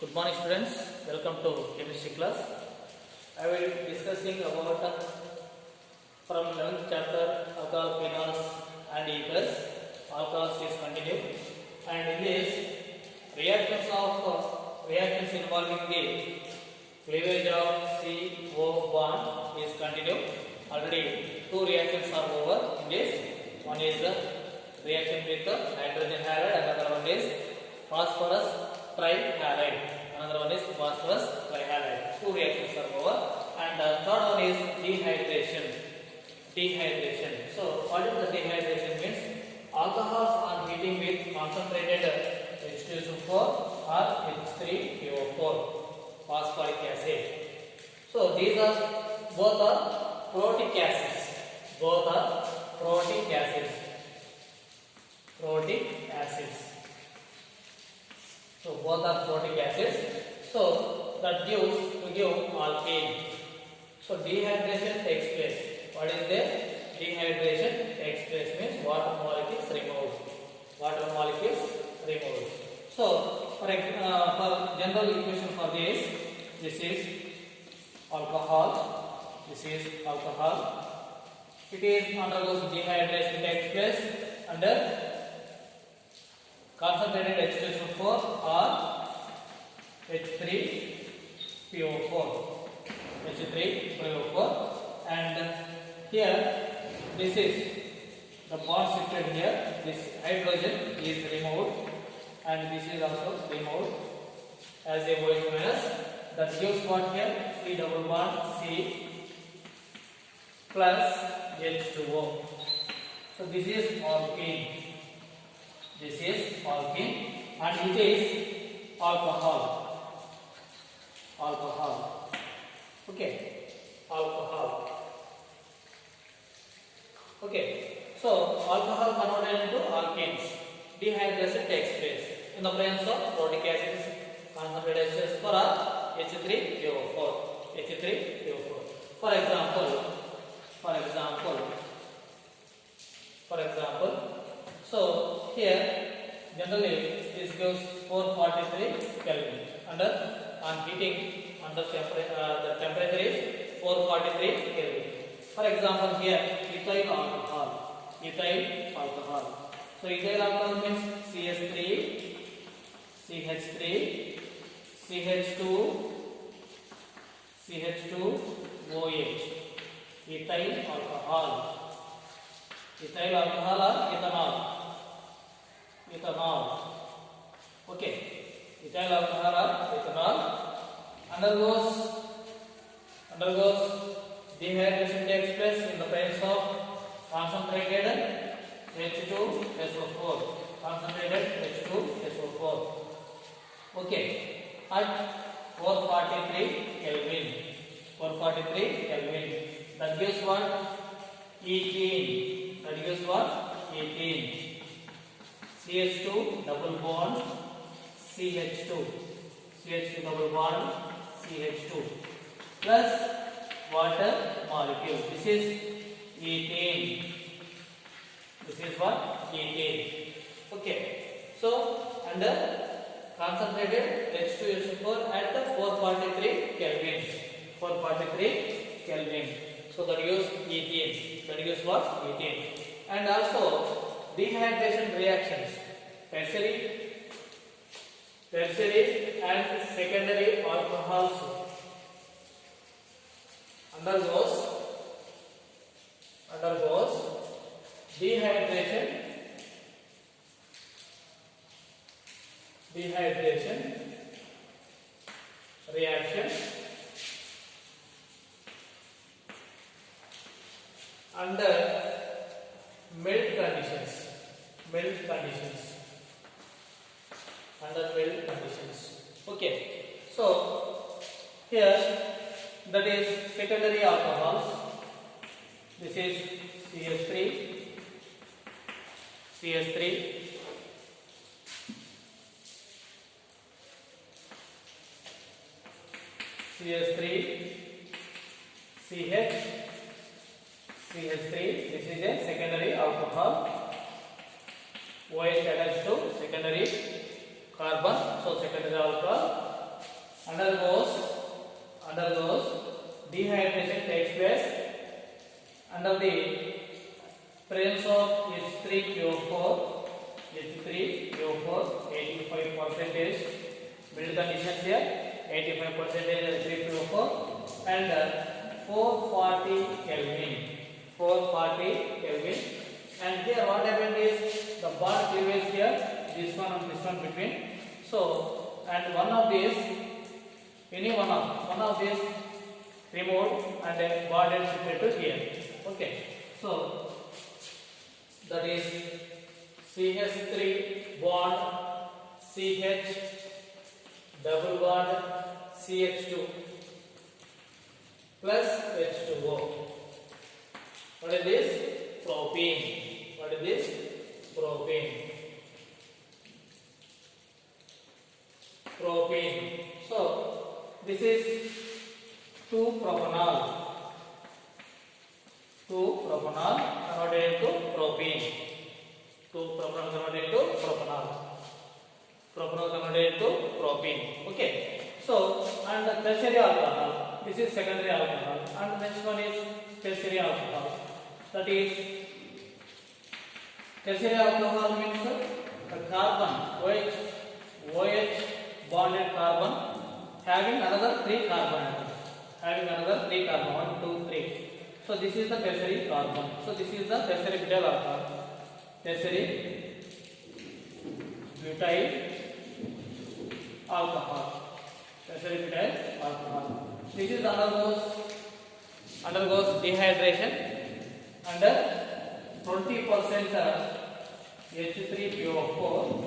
Good morning students, welcome to chemistry class. I will be discussing about from 11th chapter alcohol, phenols and ethers. Alcohols is continued and in this reactions involving the cleavage of CO bond is continued. Already two reactions are over in this. One is the reaction with the hydrogen halide, another one is phosphorus trihalide. Another one is phosphorus trihalide. Two reactions are over, and the third one is dehydration. Dehydration. So, what is the dehydration means? Alcohols on heating with concentrated H2SO4 or H3PO4, phosphoric acid. So, these are both are protic acids. Both are protic acids. Protic acids. So both are protic acids. So that gives to give alkane. So dehydration takes place. What is the dehydration takes place means water molecules removed. Water molecules removed. So for general equation for this is alcohol. This is alcohol. It is undergoes dehydration takes place under concentrated H2SO4 or H3PO4. H3PO4, and here this is the bond situated here. This hydrogen is removed and this is also removed as a OH minus. That gives what here? C double bond C plus H2O. So this is alkene. This is alkene and it is alcohol. Alcohol. Okay. Alcohol. Okay. So alcohol converted into alkenes. Dehydration takes place in the presence of protic acids, concentrated H2SO4 or H3PO4. H3PO4. For example. So here generally this gives 443 Kelvin. On heating under the temperature is 443 Kelvin. For example here ethyl alcohol. Ethyl alcohol. So ethyl alcohol means CH3, CH3, CH2, CH2OH. Ethyl alcohol. Ethyl alcohol or ethanol. Ethanol. Okay. Ethyl alcohol or ethanol undergoes dehydration takes place in the presence of concentrated H2SO4. Concentrated H2SO4. Okay. At 443 Kelvin. 443 Kelvin. That gives what? Ethene. That gives what? Ethene. CH2 double bond CH2. CH2 double bond CH2 plus water molecule. This is ethane. This is what? Ethane. Okay. So under concentrated H2SO4 at 443 Kelvin. 443 Kelvin. So that gives ethane. That gives what? Ethane. And also dehydration reactions, tertiary and secondary alcohols undergoes dehydration reaction under melt conditions. Okay. So here that is secondary alcohols. This is CH3, CH, CH3. This is a secondary alcohol. OH attached to secondary carbon, so secondary alcohol. undergoes undergoes dehydration takes place under the presence of H3PO4 85 percentage build conditions here 85 percentage H3PO4 and 440 Kelvin and here what happened is the bond cleavage here this one and this one between so and one of these any one of these removed and then bonded shifted to here. Okay, so that is CH3 bond CH double bond CH2 plus H2O. What is this? Propene. What is this? Propane. So this is 2-propanol converted into propene. 2-propanol converted into propanol converted into propene. Okay, so and the tertiary alcohol, this is secondary alcohol and the next one is tertiary alcohol. That is tertiary alcohol means the carbon OH bonded carbon having another 3 carbon atoms. 1, 2, 3. So this is the tertiary carbon. So this is the tertiary butyl alcohol. Tertiary butyl alcohol. This is undergoes dehydration under 20% H3PO4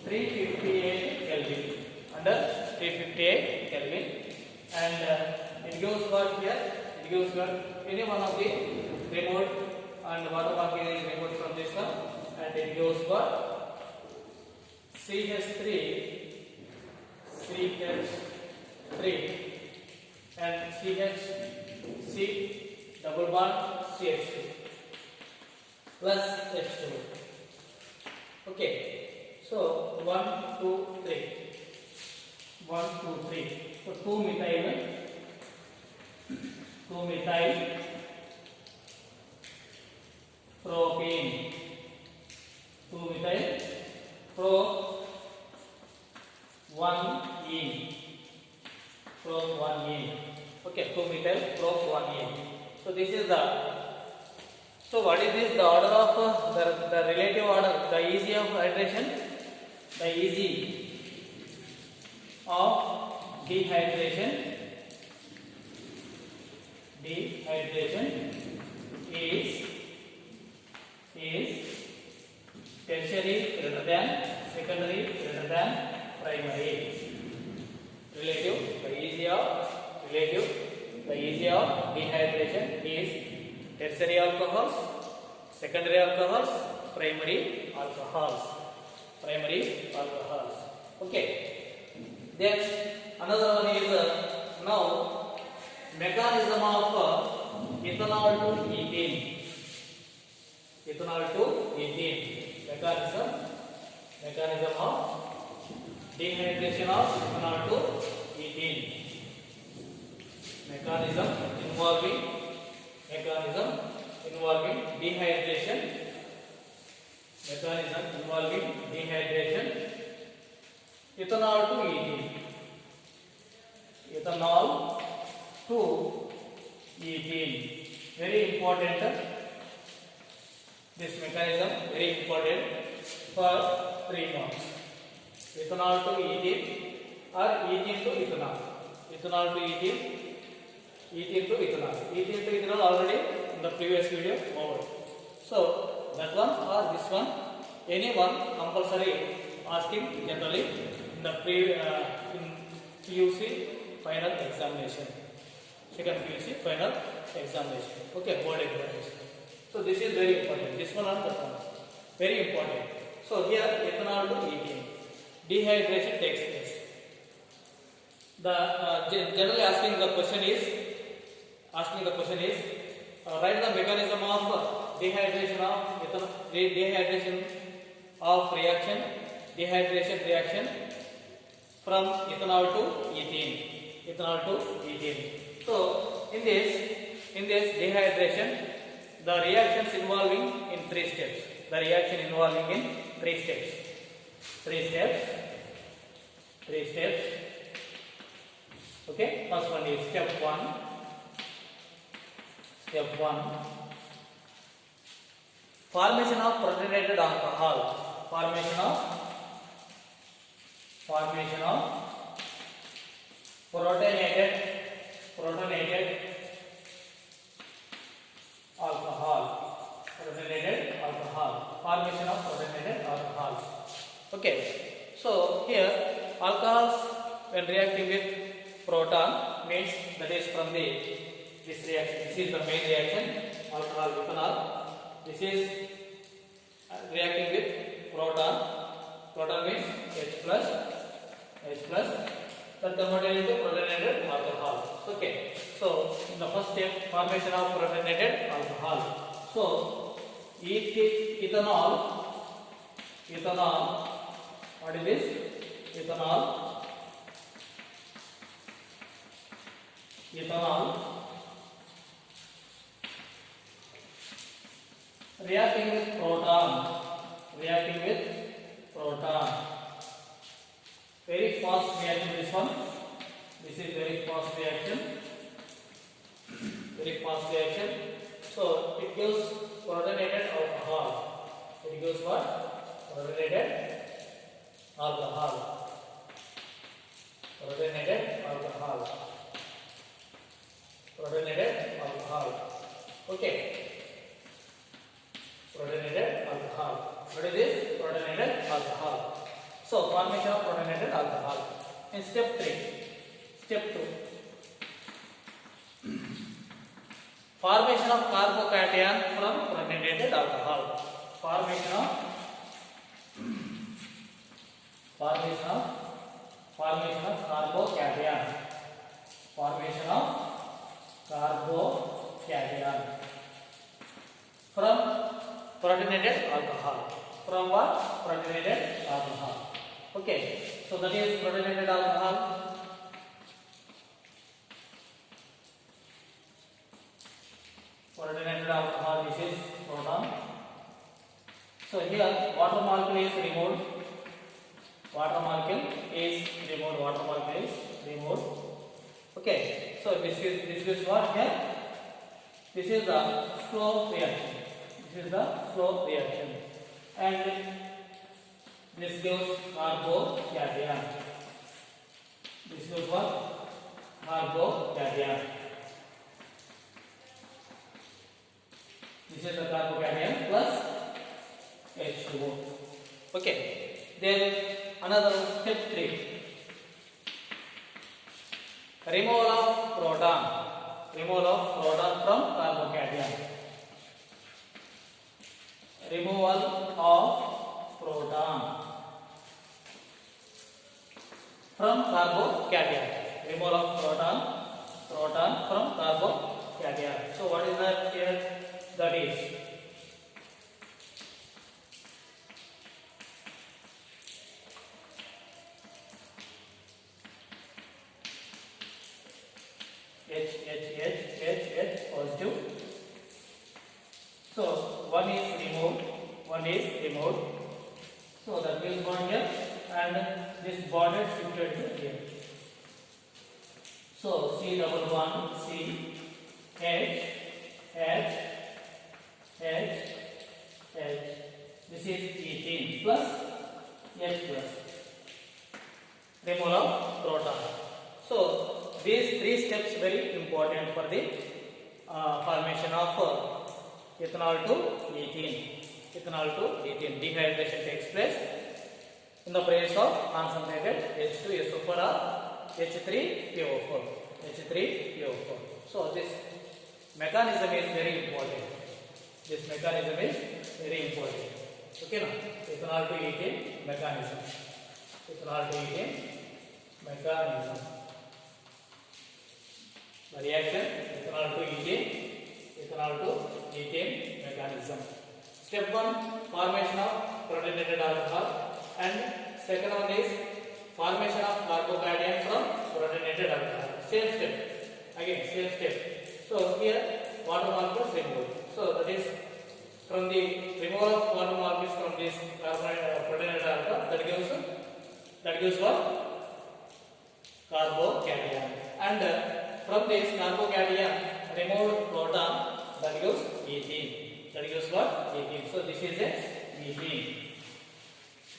358 Kelvin under 358 Kelvin and it gives what here? It gives what any one of the remote and water molecule is removed from this one and it gives what CH3 and CH double bond CH2 plus H2. Okay, so 1, 2, 3. So 2-methyl propane. 2-methyl pro 1-ene. Okay, 2-methyl pro 1-ene. So this is the. So what is this? The order of the relative order, the easy of hydration, the easy of dehydration is tertiary greater than secondary greater than primary. Relative, the easy of dehydration is tertiary alcohols, secondary alcohols, primary alcohols. Okay. Then another one is now mechanism of ethanol to ethane. Mechanism of dehydration of ethanol to ethane. Mechanism involving dehydration. Ethanol to ethane. Very important. This mechanism very important for 3 marks. Ethanol to ethane or ethane to ethanol. Ethanol to ethane to ethanol. Ethane to ethanol already in the previous video over. So that one or this one, any one compulsory asking generally in the PUC final examination. Second PUC final examination. Okay, board examination. So this is very important. This one and that one. Very important. So here ethanol to ethane. Dehydration takes place. The generally asking the question is write the mechanism of dehydration reaction from ethanol to ethene. Ethanol to ethene. So in this dehydration, the reactions involving in three steps. The reaction involving in three steps. Three steps. Okay. First one is step one. Step one. Formation of protonated alcohol. Formation of protonated alcohol. Formation of protonated alcohol. Okay. So here alcohols when reacting with proton means that is from this reaction. This is the main reaction, alcohol ethanol. This is reacting with proton. Proton means H plus. That converted into protonated alcohol. Okay. So in the first step, formation of protonated alcohol. So ethanol. What is this? Ethanol reacting with proton. Very fast reaction this one. This is very fast reaction. So it gives protonated alcohol. It gives what? Protonated alcohol. Okay. Protonated alcohol. What is this? Protonated alcohol. So formation of protonated alcohol. In step 3. Step 2. Formation of carbocation from protonated alcohol. Formation of carbocation. Formation of carbocation from protonated alcohol. From what? Protonated alcohol. Okay. So that is protonated alcohol. Protonated alcohol. This is proton. So here water molecule is removed. Water molecule is removed. Okay. So this is what here? This is the slow reaction. And this gives carbocation. This gives what? Carbocation. This is the carbocation plus H2O. Okay. Then another step 3. Removal of proton from carbocation. Removal of proton from carbocation. From carbocation. So what is that here? That is H positive. So one is removed. So that gives one here, and this bonded shifted here. So C11 C H. This is ethene plus H plus. Removal of proton. So these 3 steps very important for the formation of ethanol to ethene. Dehydration takes place in the presence of concentrated H2SO4 or H3PO4. So this mechanism is very important. Okay, now ethanol to ethene mechanism. The reaction ethanol to ethane mechanism. Step 1, formation of protonated alcohol, and second one is formation of Same step. Again, same step. So here water molecules removed. So that is from the removal of water molecules from this protonated alcohol, that gives what? Carbocation. And from this carbocation removed proton, that gives ethene. That gives what? Ethene. So this is a ethene.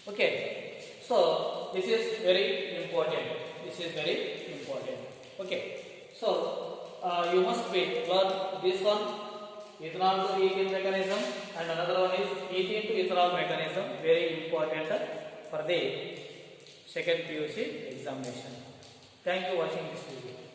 Okay. So this is very important. This is very important. Okay. So you must be learn this one, ethanol to ethene mechanism, and another one is ethene to ethanol mechanism. Very important for the second PUC examination. Thank you for watching this video.